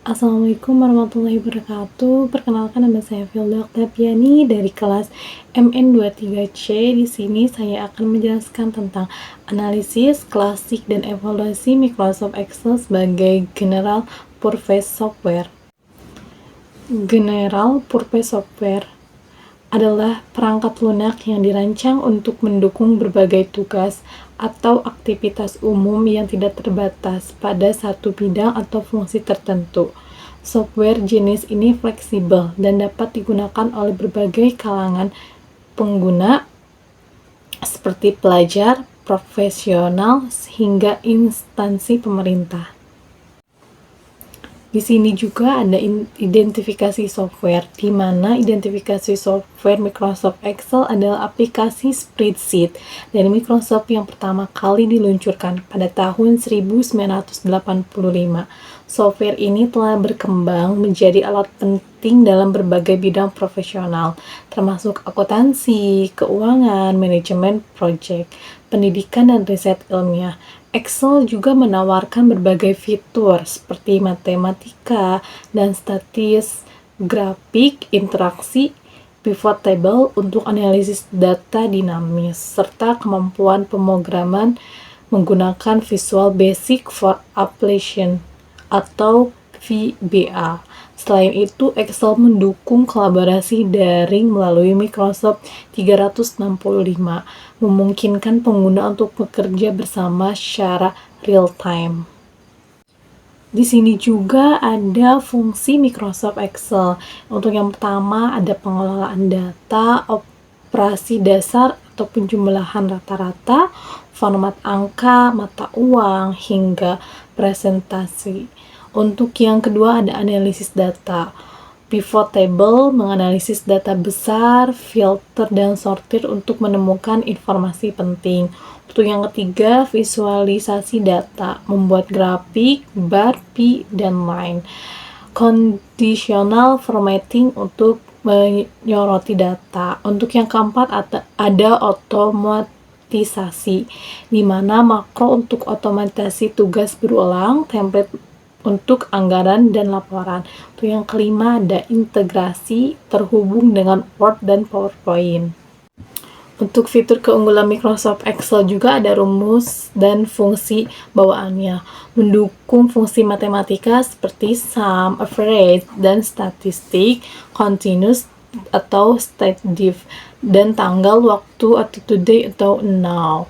Assalamualaikum warahmatullahi wabarakatuh. Perkenalkan, nama saya Filda Oktaviani dari kelas MN23C. Di sini saya akan menjelaskan tentang analisis, klasik, dan evaluasi Microsoft Excel sebagai General Purpose Software. General Purpose Software adalah perangkat lunak yang dirancang untuk mendukung berbagai tugas atau aktivitas umum yang tidak terbatas pada satu bidang atau fungsi tertentu. Software jenis ini fleksibel dan dapat digunakan oleh berbagai kalangan pengguna seperti pelajar, profesional, hingga instansi pemerintah. Di sini juga ada identifikasi software, di mana identifikasi software Microsoft Excel adalah aplikasi spreadsheet dari Microsoft yang pertama kali diluncurkan pada tahun 1985. Software ini telah berkembang menjadi alat penting dalam berbagai bidang profesional, termasuk akuntansi, keuangan, manajemen proyek, pendidikan, dan riset ilmiah. Excel juga menawarkan berbagai fitur seperti matematika dan statis, grafik, interaksi, pivot table untuk analisis data dinamis, serta kemampuan pemrograman menggunakan Visual Basic for Application atau VBA. Selain itu, Excel mendukung kolaborasi daring melalui Microsoft 365, memungkinkan pengguna untuk bekerja bersama secara real-time. Di sini juga ada fungsi Microsoft Excel. Untuk yang pertama ada pengelolaan data, operasi dasar atau penjumlahan rata-rata, format angka, mata uang, hingga presentasi. Untuk yang kedua ada analisis data. Pivot table menganalisis data besar, filter dan sortir untuk menemukan informasi penting. Untuk yang ketiga, visualisasi data, membuat grafik, bar, pi, dan line. Conditional formatting untuk menyoroti data. Untuk yang keempat ada otomatisasi, di mana makro untuk otomatisasi tugas berulang, template untuk anggaran dan laporan. Untuk yang kelima ada integrasi terhubung dengan Word dan PowerPoint. Untuk fitur keunggulan Microsoft Excel juga ada rumus dan fungsi bawaannya, mendukung fungsi matematika seperti sum, average, dan statistik, continuous atau state diff, dan tanggal, waktu atau today atau now.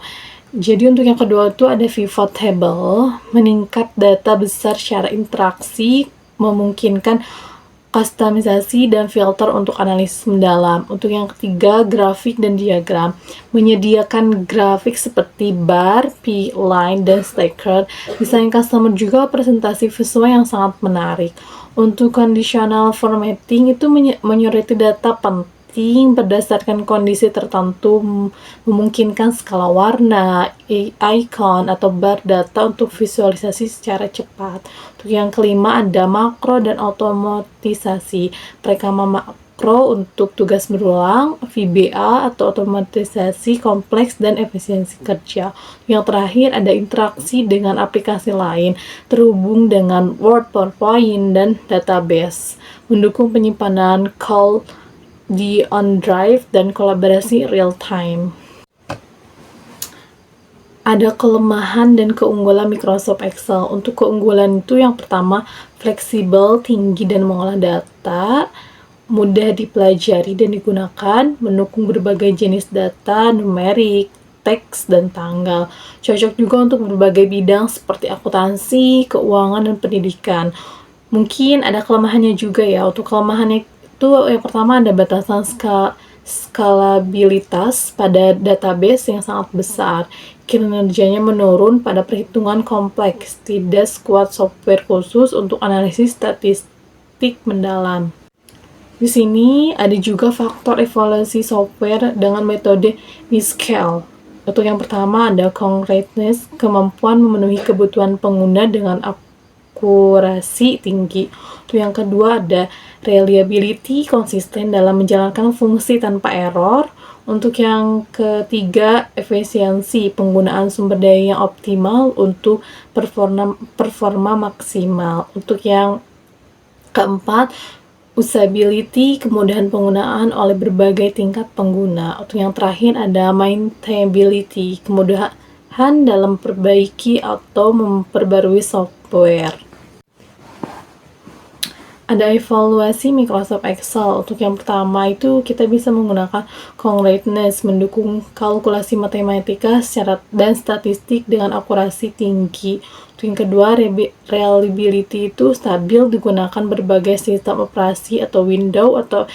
Jadi untuk yang kedua itu ada pivot table, meningkat data besar secara interaksi, memungkinkan kustomisasi dan filter untuk analisis mendalam. Untuk yang ketiga, grafik dan diagram, menyediakan grafik seperti bar, pi, line, dan stiker. Desain customer juga presentasi visual yang sangat menarik. Untuk conditional formatting itu menyoroti data penting berdasarkan kondisi tertentu, memungkinkan skala warna, icon, atau bar data untuk visualisasi secara cepat. Untuk yang kelima ada makro dan otomatisasi, perekaman makro untuk tugas berulang, VBA atau otomatisasi kompleks dan efisiensi kerja. Yang terakhir ada interaksi dengan aplikasi lain, terhubung dengan Word, PowerPoint, dan database, mendukung penyimpanan call di OneDrive dan kolaborasi real-time. Ada kelemahan dan keunggulan Microsoft Excel. Untuk keunggulan itu yang pertama, fleksibel, tinggi dan mengolah data, mudah dipelajari dan digunakan, mendukung berbagai jenis data, numerik, teks, dan tanggal. Cocok juga untuk berbagai bidang seperti akuntansi, keuangan, dan pendidikan. Mungkin ada kelemahannya juga ya. Untuk kelemahannya itu yang pertama ada batasan skalabilitas pada database yang sangat besar. Kinerjanya menurun pada perhitungan kompleks, tidak sekuat software khusus untuk analisis statistik mendalam. Di sini ada juga faktor evaluasi software dengan metode Miscel. Untuk yang pertama ada concreteness, kemampuan memenuhi kebutuhan pengguna dengan akurasi tinggi. Untuk yang kedua ada reliability, konsisten dalam menjalankan fungsi tanpa error. Untuk yang ketiga, efisiensi, penggunaan sumber daya yang optimal untuk performa maksimal. Untuk yang Keempat, usability, kemudahan penggunaan oleh berbagai tingkat pengguna. Untuk yang terakhir ada maintainability, kemudahan dalam perbaiki atau memperbarui software. Ada evaluasi Microsoft Excel. Untuk yang pertama itu kita bisa menggunakan concreteness, mendukung kalkulasi matematika dan statistik dengan akurasi tinggi. Untuk yang kedua, reliability itu stabil, digunakan berbagai sistem operasi atau Windows atau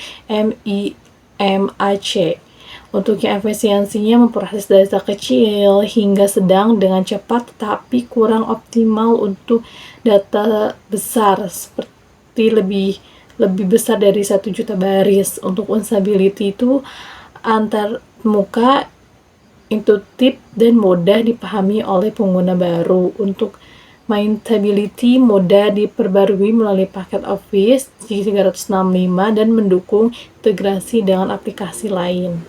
Mac. Untuk yang efisiensinya memproses data kecil hingga sedang dengan cepat, tetapi kurang optimal untuk data besar seperti lebih besar dari 1 juta baris. Untuk usability itu antar muka, intuitif, dan mudah dipahami oleh pengguna baru. Untuk maintainability, mudah diperbarui melalui paket Office 365 dan mendukung integrasi dengan aplikasi lain.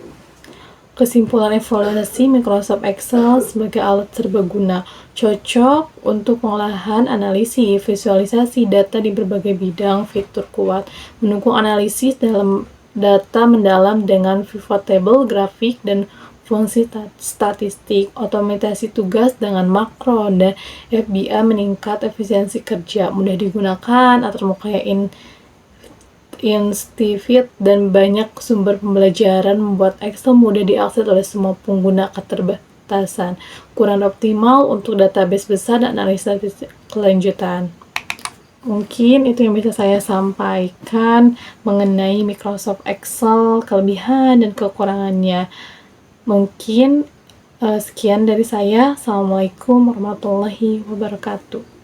Kesimpulan evaluasi Microsoft Excel sebagai alat serbaguna, cocok untuk pengolahan, analisis, visualisasi data di berbagai bidang, fitur kuat, mendukung analisis dalam data mendalam dengan pivot table, grafik, dan fungsi statistik, otomatisasi tugas dengan makro, dan FBA meningkat efisiensi kerja, mudah digunakan, antarmuka intuitif, dan banyak sumber pembelajaran membuat Excel mudah diakses oleh semua pengguna. Keterbatasan, kurang optimal untuk database besar dan analisa kelanjutan. Mungkin itu yang bisa saya sampaikan mengenai Microsoft Excel, kelebihan dan kekurangannya. Mungkin sekian dari saya. Assalamualaikum warahmatullahi wabarakatuh.